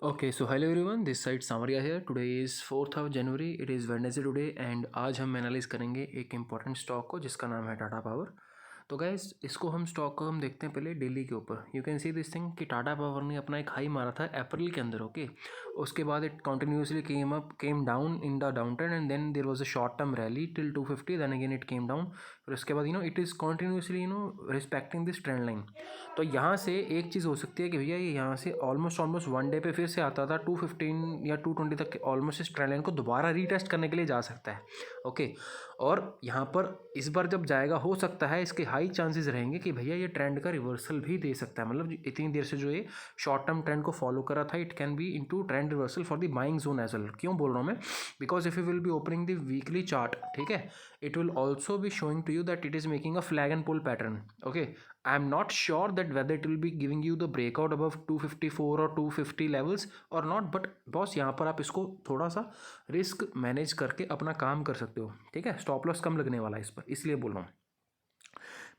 Okay, so hello everyone, this side Samaria here. Today is 4th of January, it is Wednesday today and आज हम analyse करेंगे एक important stock को जिसका नाम है टाटा पावर। तो गाइज इसको हम स्टॉक को हम देखते हैं पहले डेली के ऊपर। You can see this thing कि टाटा पावर ने अपना एक हाई मारा था अप्रैल के अंदर। ओके, उसके बाद it continuously came down in the down trend and then there was a short term rally till 250, then again it came down. फिर उसके बाद it is continuously respecting this trend line. तो यहाँ से एक चीज़ हो सकती है कि भैया ये यहाँ से ऑलमोस्ट वन डे पे फिर से आता था 215 या 220 तक ऑलमोस्ट इस ट्रेंड लाइन को दोबारा रीटेस्ट करने के लिए जा सकता है। ओके, और यहाँ पर इस बार जब जाएगा हो सकता है इसके हाई चांसेस रहेंगे कि भैया ये ट्रेंड का रिवर्सल भी दे सकता है। मतलब इतनी देर से जो ये शॉर्ट टर्म ट्रेंड को फॉलो कर रहा था, it can be into trend reversal for the buying zone as well. क्यों बोल रहा हूँ मैं? Because if you will be opening the weekly chart, ठीक है, it will also be showing to you that it is making a flag and pull pattern. Okay, I am not sure that whether it will be giving you the breakout above 254 or 250 levels or not, but boss यहाँ पर आप इसको थोड़ा सा risk manage करके अपना काम कर सकते हो। ठीक है, स्टॉप लॉस कम लगने वाला है इस पर, इसलिए बोल रहा हूँ।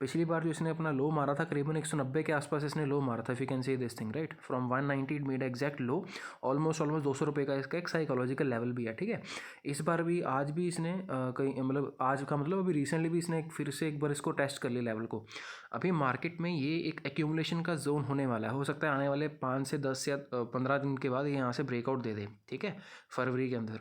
पिछली बार जो इसने अपना लो मारा था करीबन 190 के आसपास इसने लो मारा था, if you can see this thing right, from 190 it made exact low. Almost 200 रुपये का इसका एक साइकोलॉजिकल लेवल भी है। ठीक है, इस बार भी आज भी इसने कहीं मतलब आज का मतलब अभी रिसेंटली भी इसने फिर से एक बार इसको टेस्ट कर लिया लेवल को। अभी मार्केट में ये एक एक्यूमुलेशन का जोन होने वाला है। हो सकता है आने वाले 5 से 10 या 15 दिन के बाद ये यहाँ से ब्रेकआउट दे दे। ठीक है, फरवरी के अंदर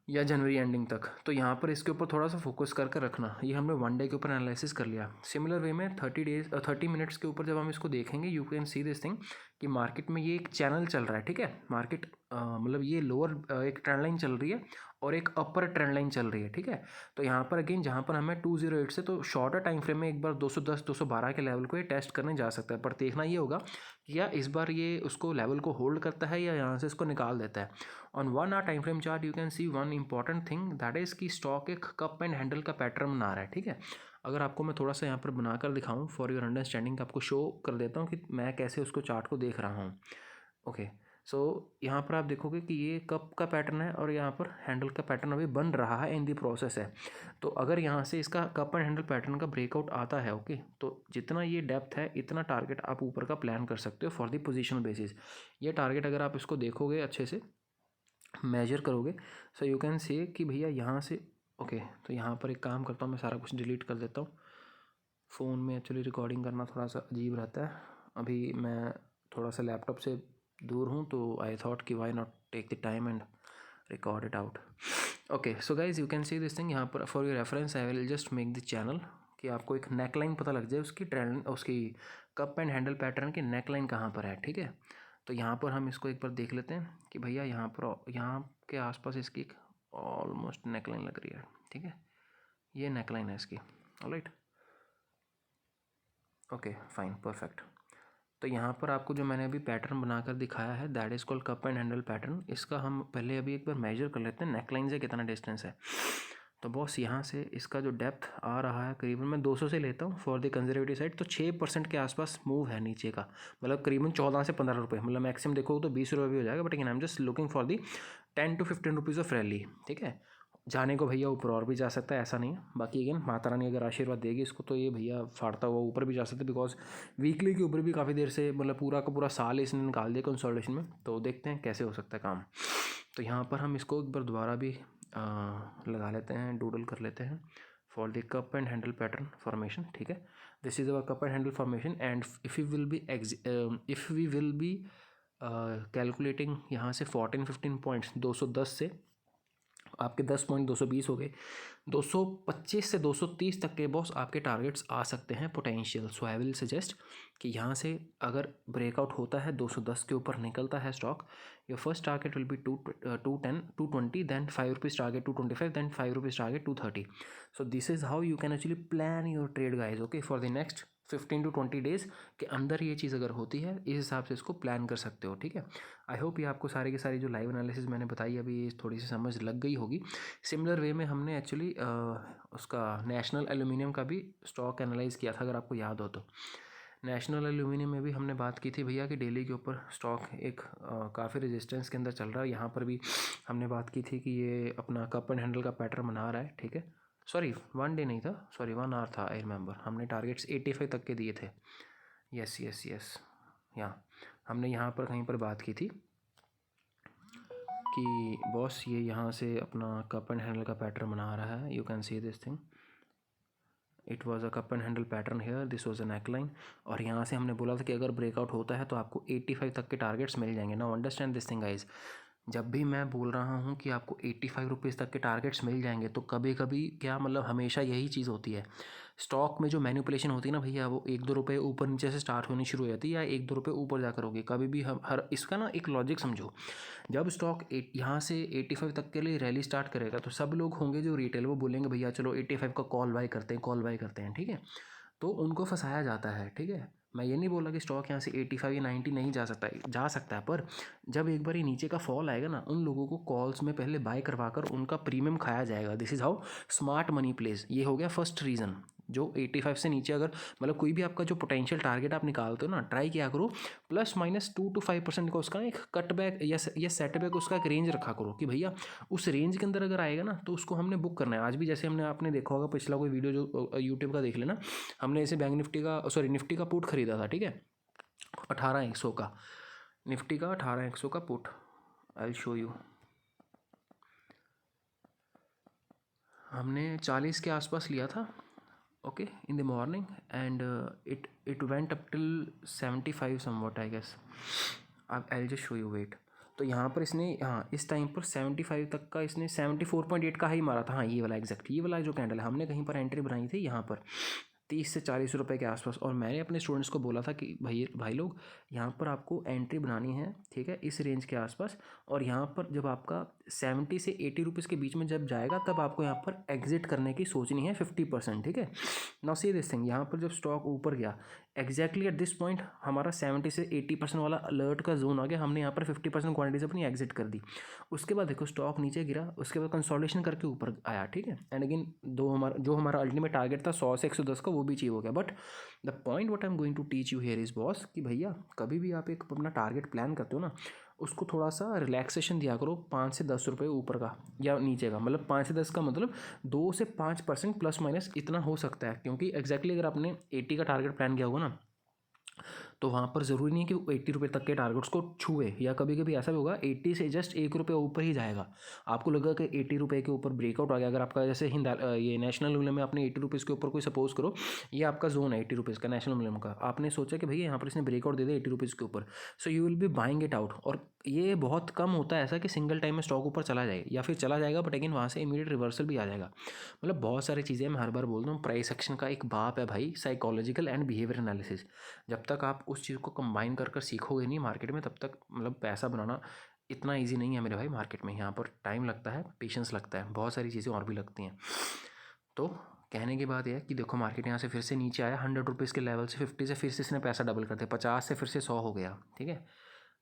या जनवरी एंडिंग तक। तो यहाँ पर इसके ऊपर थोड़ा सा फोकस करके रखना। ये हमने वन डे के ऊपर एनालिसिस कर लिया। सिमिलर वे में 30 मिनट्स के ऊपर जब हम इसको देखेंगे, you can see this thing कि मार्केट में ये एक चैनल चल रहा है। ठीक है, मार्केट मतलब ये लोअर एक ट्रेंड लाइन चल रही है और एक अपर ट्रेंड लाइन चल रही है। ठीक है, तो यहाँ पर अगेन जहाँ पर हमें 208 से तो शॉर्टर टाइम फ्रेम में एक बार 210 212 के लेवल को ये टेस्ट करने जा सकता है। पर देखना ये होगा कि या इस बार ये उसको लेवल को होल्ड करता है या यहाँ से इसको निकाल देता है। On 1 hour time frame chart you can see one important thing, that is कि स्टॉक एक कप एंड हैंडल का पैटर्न बना रहा है। ठीक है, अगर आपको मैं थोड़ा सा यहाँ पर बनाकर दिखाऊँ फॉर योर अंडरस्टैंडिंग, आपको शो कर देता हूँ कि मैं कैसे उसको चार्ट को देख रहा हूँ। ओके, सो यहाँ पर आप देखोगे कि ये कप का पैटर्न है और यहाँ पर हैंडल का पैटर्न अभी बन रहा है, इन दी प्रोसेस है। तो अगर यहाँ से इसका कप एंड हैंडल पैटर्न का ब्रेकआउट आता है, ओके, तो जितना ये डेप्थ है इतना टारगेट आप ऊपर का प्लान कर सकते हो फॉर दी पोजिशनल बेसिस। ये टारगेट अगर आप इसको देखोगे अच्छे से मेजर करोगे, सो यू कैन से कि भैया यहाँ से ओके। तो यहाँ पर एक काम करता हूँ, मैं सारा कुछ डिलीट कर देता हूँ। फ़ोन में एक्चुअली रिकॉर्डिंग करना थोड़ा सा अजीब रहता है। अभी मैं थोड़ा सा लैपटॉप से दूर हूँ, तो आई थॉट कि why not take the time and record it out. Okay, so guys you can see this thing. यहाँ पर for your reference I will just make the channel कि आपको एक नेक लाइन पता लग जाए उसकी ट्रेंड, उसकी कप एंड हैंडल पैटर्न की नेक लाइन कहाँ पर है। ठीक है, तो यहाँ पर हम इसको एक बार देख लेते हैं कि भैया यहाँ पर यहाँ के आसपास इसकी एक ऑलमोस्ट नेक लाइन लग रही है। ठीक है, ये नेक लाइन है इसकी। Alright, okay fine perfect. तो यहाँ पर आपको जो मैंने अभी पैटर्न बनाकर दिखाया है that is called cup and handle pattern. इसका हम पहले अभी एक बार मेजर कर लेते हैं नेकलाइन से कितना डिस्टेंस है। तो बॉस यहाँ से इसका जो डेप्थ आ रहा है करीबन मैं 200 से लेता हूँ फॉर द कंजर्वेटिव साइड, तो 6% के आसपास मूव है नीचे का, मतलब करीबन 14 से 15 रुपये, मतलब मैक्सिमम देखोगे तो 20 रुपये भी हो जाएगा, but again I am just looking for the 10 to 15 rupees of rally. ठीक है, जाने को भैया ऊपर और भी जा सकता है, ऐसा नहीं है। बाकी अगेन माता रानी अगर आशीर्वाद देगी इसको तो ये भैया फाड़ता हुआ ऊपर भी जा सकता है, बिकॉज वीकली के ऊपर भी काफ़ी देर से मतलब पूरा का पूरा साल इसने निकाल दिया कंसोलिडेशन में। तो देखते हैं कैसे हो सकता है काम। तो यहाँ पर हम इसको एक बार दोबारा भी लगा लेते हैं, डूडल कर लेते हैं for the cup and handle pattern formation. ठीक है, this is our cup and handle formation and if we will be calculating यहाँ से 14-15 पॉइंट्स 210 से आपके 10 पॉइंट 220 हो गए, 225 से 230 तक के बॉस आपके टारगेट्स आ सकते हैं potential. So I will suggest कि यहाँ से अगर ब्रेकआउट होता है 210 के ऊपर निकलता है stock, your first target will be 210 220, then 5 rupees target 225, then 5 rupees target 230। So this is how you can actually plan your trade guys. Okay, for the next 15 to 20 days के अंदर ये चीज़ अगर होती है, इस हिसाब से इसको प्लान कर सकते हो। ठीक है, आई होप ये आपको सारी की सारी जो लाइव एनालिसिस मैंने बताई अभी थोड़ी सी समझ लग गई होगी। सिमिलर वे में हमने एक्चुअली उसका नेशनल एल्यूमिनियम का भी स्टॉक एनालाइज किया था, अगर आपको याद हो तो। नेशनल एल्यूमिनियम में भी हमने बात की थी भैया कि डेली के ऊपर स्टॉक एक काफ़ी रेजिस्टेंस के अंदर चल रहा है। यहाँ पर भी हमने बात की थी कि ये अपना कप एंड हैंडल का पैटर्न बना रहा है। ठीक है, सॉरी 1 डे नहीं था, सॉरी 1 आवर था, आई रिमेंबर। हमने टारगेट्स 85 तक के दिए थे। यस यस यस, यहाँ हमने यहाँ पर कहीं पर बात की थी कि बॉस ये यहाँ से अपना कप एंड हैंडल का पैटर्न बना रहा है। You can see this thing, it was a cup and handle pattern here, this was a neckline. और यहाँ से हमने बोला था कि अगर ब्रेकआउट होता है तो आपको 85 तक के टारगेट्स मिल जाएंगे। Now understand this thing guys, जब भी मैं बोल रहा हूँ कि आपको 85 रुपीज़ तक के टारगेट्स मिल जाएंगे तो कभी कभी क्या मतलब हमेशा यही चीज़ होती है। स्टॉक में जो मैनिपुलेशन होती है ना भैया, वो 1-2 रुपये ऊपर नीचे से स्टार्ट होनी शुरू हो जाती है या 1-2 रुपये ऊपर जाकर होगी कभी भी। हम हर इसका ना एक लॉजिक समझो, जब स्टॉक यहाँ से 85 तक के लिए रैली स्टार्ट करेगा तो सब लोग होंगे जो रिटेल, वो बोलेंगे भैया चलो 85 का कॉल बाय करते हैं, कॉल बाय करते हैं, ठीक है। तो उनको फंसाया जाता है, ठीक है। मैं ये नहीं बोला कि स्टॉक यहाँ से 85 या 90 नहीं जा सकता है, जा सकता है, पर जब एक बार ये नीचे का फॉल आएगा ना, उन लोगों को कॉल्स में पहले बाय करवा कर उनका प्रीमियम खाया जाएगा। This is how smart money place. ये हो गया फर्स्ट रीज़न। जो 85 से नीचे अगर मतलब कोई भी आपका जो पोटेंशियल टारगेट आप निकालते हो ना, ट्राई किया करो +-2 to 5% का उसका एक कटबैक या सेटबैक उसका एक रेंज रखा करो कि भैया उस रेंज के अंदर अगर आएगा ना तो उसको हमने बुक करना है। आज भी जैसे हमने आपने देखा होगा पिछला कोई वीडियो जो यूट्यूब का देख लेना, हमने ऐसे बैंक निफ्टी का निफ्टी का पुट खरीदा था, ठीक है, 18,100 का, निफ्टी का 18,100 का पुट। आई शो यू, हमने 40 के आसपास लिया था, okay, in the morning, and it went up till 75 somewhat I guess. अब I just show you, wait. तो यहाँ पर इसने, हाँ, इस टाइम पर 75 तक का इसने 74.8 का हाई मारा था। हाँ, ये वाला एग्जैक्ट, ये वाला जो कैंडल है, हमने कहीं पर एंट्री बनाई थी यहाँ पर 30 से 40 रुपए के आसपास। और मैंने अपने स्टूडेंट्स को बोला था कि भाई लोग, यहाँ पर आपको एंट्री बनानी है, ठीक है, इस रेंज के आसपास। और यहाँ पर जब आपका 70 से 80 रुपीज़ के बीच में जब जाएगा तब आपको यहाँ पर एग्जिट करने की सोचनी है 50%, ठीक है। नाउ सी दिस थिंग, यहाँ पर जब स्टॉक ऊपर गया एग्जैक्टली एट दिस पॉइंट हमारा 70 से 80% वाला अलर्ट का जोन आ गया, हमने यहाँ पर 50% क्वांटिटी से अपनी एग्जिट कर दी। उसके बाद देखो स्टॉक नीचे गिरा, उसके बाद कंसोलिडेशन करके ऊपर आया, ठीक है। एंड अगेन जो हमारा अल्टीमेट टारगेट था 100 से 110 का, वो भी अचीव हो गया। But the point what I am going to teach you here is boss, कि भैया कभी भी आप एक अपना टारगेट प्लान करते हो ना, उसको थोड़ा सा रिलैक्सेशन दिया करो 5 से 10 रुपये ऊपर का या नीचे का। मतलब 5 से 10 का मतलब 2 से 5% प्लस माइनस इतना हो सकता है, क्योंकि एग्जैक्टली अगर आपने 80 का टारगेट प्लान किया होगा ना, तो वहाँ पर ज़रूरी नहीं है कि वो 80 रुपये तक के टारगेट्स को छुए, या कभी कभी ऐसा भी होगा 80 से जस्ट 1 रुपये ऊपर ही जाएगा। आपको लगा कि 80 रुपये के ऊपर ब्रेकआउट आ गया, अगर आपका जैसे ये नेशनल मिनिमम में आपने 80 रुपीज़ के ऊपर कोई सपोज करो, ये आपका जोन है 80 रुपीज़ का नेशनल मिनिमम का, आपने सोचा कि भैया यहाँ पर इसने ब्रेकआउट दे दिया 80 रुपीज़ के ऊपर, so you will B buying it out. और ये बहुत कम होता है ऐसा कि सिंगल टाइम में स्टॉक ऊपर चला जाए, या फिर चला जाएगा बट अगेन वहाँ से इमीडिएट रिवर्सल भी आ जाएगा। मतलब बहुत सारी चीज़ें, मैं हर बार बोलता हूँ, प्राइस एक्शन का एक बाप है भाई, साइकोलॉजिकल एंड बिहेवियर एनालिसिस। जब तक आप उस चीज़ को कंबाइन कर सीखोगे नहीं मार्केट में, तब तक मतलब पैसा बनाना इतना इजी नहीं है मेरे भाई। मार्केट में यहाँ पर टाइम लगता है, पेशेंस लगता है, बहुत सारी चीज़ें और भी लगती हैं। तो कहने की बात यह है कि देखो मार्केट यहाँ से फिर से नीचे आया 100 रुपीज़ के लेवल से, 50 से फिर से इसने पैसा डबल कर दिया, 50 से फिर से 100 हो गया, ठीक है।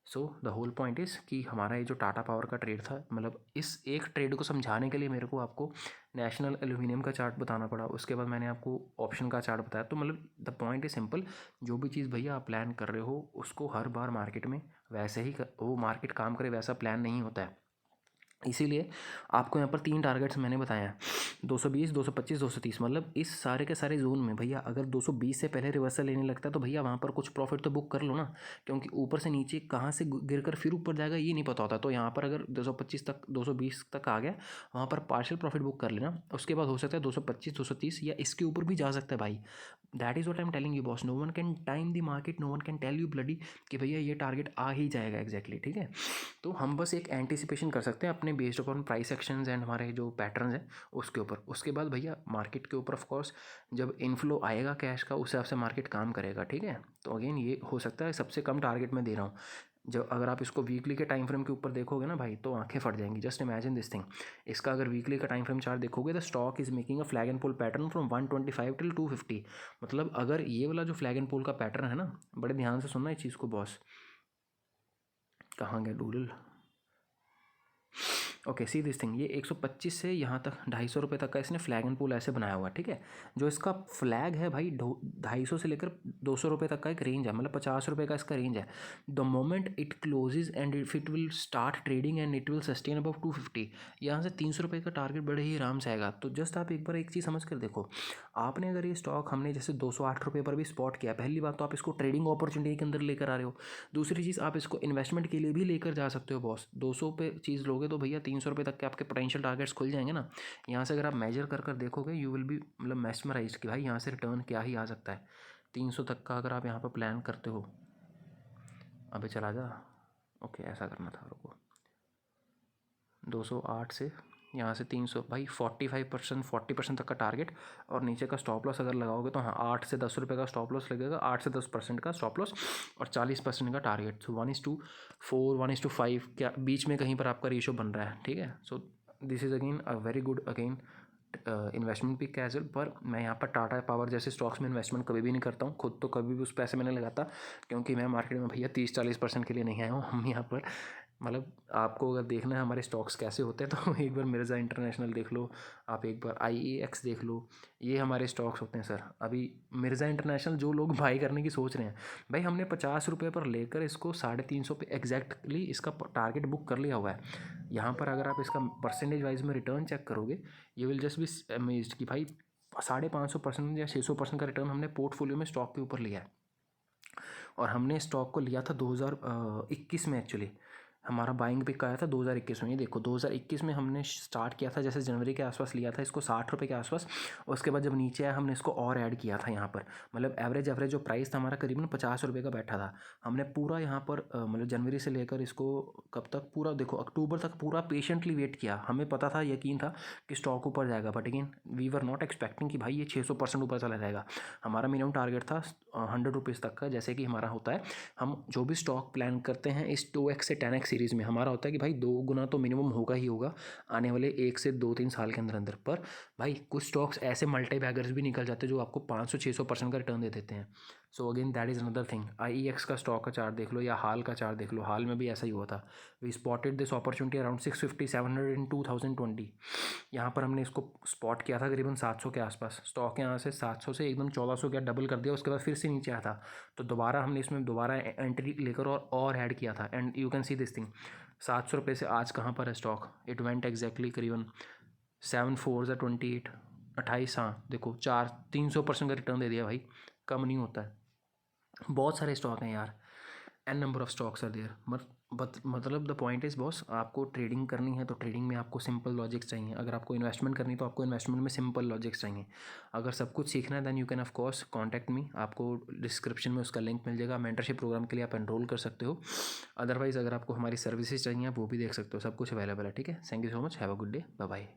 So the whole point is कि हमारा ये जो टाटा पावर का ट्रेड था, मतलब इस एक ट्रेड को समझाने के लिए मेरे को आपको नेशनल एल्यूमिनियम का चार्ट बताना पड़ा, उसके बाद मैंने आपको ऑप्शन का चार्ट बताया। तो मतलब द पॉइंट इज सिंपल, जो भी चीज़ भैया आप प्लान कर रहे हो उसको हर बार मार्केट में वैसे ही वो मार्केट काम करे वैसा प्लान नहीं होता है। इसीलिए आपको यहाँ पर 3 टारगेट्स मैंने बताए हैं, 220, 225, 230। मतलब इस सारे के सारे जोन में भैया अगर 220 से पहले रिवर्सल लेने लगता है तो भैया वहाँ पर कुछ प्रॉफिट तो बुक कर लो ना, क्योंकि ऊपर से नीचे कहाँ से गिर कर फिर ऊपर जाएगा ये नहीं पता होता। तो यहाँ पर अगर 225 तक, 220 तक आ गया, वहाँ पर पार्शियल प्रॉफिट बुक कर लेना। उसके बाद हो सकता है 225, 230 या इसके ऊपर भी जा सकता है भाई। That is what I am telling you boss, no one can time the market, no one can tell you bloody कि भैया ये टारगेट आ ही जाएगा एग्जैक्टली, ठीक है। तो हम बस एक एंटिसिपेशन कर सकते हैं अपने based upon price actions and हमारे जो पैटर्न्स हैं उसके ऊपर। उसके बाद भैया मार्केट के ऊपर ऑफ कोर्स जब इनफ्लो आएगा कैश का, उस हिसाब से मार्केट काम करेगा, ठीक है। तो अगेन ये हो सकता है सबसे कम टारगेट मैं दे रहा हूँ। जब अगर आप इसको वीकली के टाइम फ्रेम के ऊपर देखोगे ना भाई, तो आंखें फट जाएंगी। जस्ट इमेजिन दिस थिंग, इसका अगर वीकली का टाइम फ्रेम चार्ट देखोगे, the stock is making a flag and pull pattern from 125 till 250। मतलब अगर ये वाला जो फ्लैग एंड पुल का पैटर्न है ना, बड़े ध्यान से सुनना इस चीज़ को बॉस, कहाँ गया doodle, okay, C this thing, ये 125 से यहाँ तक 250 रुपये तक का इसने फ्लैग एंड पुल ऐसे बनाया हुआ है, ठीक है। जो इसका फ्लैग है भाई 250 से लेकर 200 रुपये तक का एक रेंज है, मतलब 50 रुपये का इसका रेंज है। The moment it closes and if it will start trading and it will sustain above 250, यहाँ से 300 रुपये का टारगेट बड़े ही आराम से आएगा। तो जस्ट आप एक बार एक चीज़ समझ कर देखो, आपने अगर ये स्टॉक हमने जैसे 208 रुपये पर भी स्पॉट किया, पहली बात तो आप इसको ट्रेडिंग अपॉर्चुनिटी के अंदर लेकर आ रहे हो। दूसरी चीज़, आप इसको इन्वेस्टमेंट के लिए भी लेकर जा सकते हो बॉस। 200 पे चीज़ लोगे तो भैया 300 रुपये तक के आपके पोटेंशियल टारगेट्स खुल जाएंगे ना। यहाँ से अगर आप मेजर कर कर देखोगे, यू विल बी मतलब मैस्मराइज्ड कि भाई यहाँ से रिटर्न क्या ही आ सकता है। 300 तक का अगर आप यहाँ पर प्लान करते हो, अबे चला जा, ओके ऐसा करना था, रुको, 208 से यहाँ से 300, भाई 45% 40% तक का टारगेट, और नीचे का स्टॉप लॉस अगर लगाओगे तो हाँ 8 से 10 रुपये का स्टॉप लॉस लगेगा, 8 से 10% का स्टॉप लॉस और 40% का टारगेट। सो 1:4 1:5 क्या बीच में कहीं पर आपका रेशो बन रहा है, ठीक है। So this is again a very good again investment pick as well. पर मैं यहाँ पर टाटा पावर जैसे स्टॉक्स में इन्वेस्टमेंट कभी भी नहीं करता हूँ, खुद तो कभी भी उस पैसे में नहीं लगाता, क्योंकि मैं मार्केट में भैया 30-40% के लिए नहीं आया हूँ। हम यहाँ पर मतलब आपको अगर देखना है हमारे स्टॉक्स कैसे होते हैं तो एक बार मिर्ज़ा इंटरनेशनल देख लो, आप एक बार IEX देख लो, ये हमारे स्टॉक्स होते हैं सर। अभी मिर्ज़ा इंटरनेशनल जो लोग बाई करने की सोच रहे हैं, भाई हमने 50 रुपये पर लेकर इसको 350 पे एग्जैक्टली इसका टारगेट बुक कर लिया हुआ है। यहाँ पर अगर आप इसका परसेंटेज वाइज में रिटर्न चेक करोगे, ये विल जस्ट बी अमेज्ड कि भाई 550% या 600% का रिटर्न हमने पोर्टफोलियो में स्टॉक के ऊपर लिया है। और हमने स्टॉक को लिया था 2021 में, एक्चुअली हमारा बाइंग पिक आया था 2021 में। ये देखो 2021 में हमने स्टार्ट किया था, जैसे जनवरी के आसपास लिया था इसको 60 रुपये के आसपास। उसके बाद जब नीचे आया हमने इसको और ऐड किया था यहाँ पर, मतलब एवरेज जो प्राइस था हमारा करीबन 50 रुपये का बैठा था। हमने पूरा यहाँ पर मतलब जनवरी से लेकर इसको कब तक, पूरा देखो अक्टूबर तक पूरा पेशेंटली वेट किया। हमें पता था, यकीन था कि स्टॉक ऊपर जाएगा, but again we were not expecting कि भाई ये 600% ऊपर चला जाएगा। हमारा मिनिमम टारगेट था 100 रुपीज़ तक का, जैसे कि हमारा होता है, हम जो भी स्टॉक प्लान करते हैं इस 2x से 10x सीरीज़ में, हमारा होता है कि भाई 2 गुना तो मिनिमम होगा ही होगा आने वाले 1 से 2-3 साल के अंदर अंदर। पर भाई कुछ स्टॉक्स ऐसे मल्टी बैगर्स भी निकल जाते हैं जो आपको 500-600% का रिटर्न दे देते हैं। So again that is another thing. IEX का स्टॉक का चार्ट देख लो या हाल का चार्ट देख लो, हाल में भी ऐसा ही हुआ था। We spotted this opportunity around 650 700 in 2020। यहाँ पर हमने इसको स्पॉट किया था करीबन 700 के आसपास। स्टॉक यहाँ से 700 से एकदम 1400 का डबल कर दिया, उसके बाद फिर से नीचे आया था, तो दोबारा हमने इसमें दोबारा एंट्री लेकर और ऐड किया था। And you can see this thing, 700 रुपये से आज कहाँ पर है स्टॉक, इट वेंट एग्जैक्टली करीबन 7 4 28 28, हाँ देखो 300% का रिटर्न दे दिया भाई, कम नहीं होता है। बहुत सारे स्टॉक हैं यार, an number of stocks are there. मतलब द पॉइंट इज़ बॉस, आपको ट्रेडिंग करनी है तो ट्रेडिंग में आपको सिंपल लॉजिक्स चाहिए, अगर आपको इन्वेस्टमेंट करनी है तो आपको इन्वेस्टमेंट में सिंपल लॉजिक्स चाहिए। अगर सब कुछ सीखना है then you can of course contact me, आपको डिस्क्रिप्शन में उसका लिंक मिल जाएगा। मेंटरशिप प्रोग्राम के लिए आप एनरोल कर सकते हो। अदरवाइज़ अगर आपको हमारी सर्विसेज चाहिए आप वो भी देख सकते हो, सब कुछ अवेलेबल है, ठीक है। Thank you so much, have a good day, bye bye.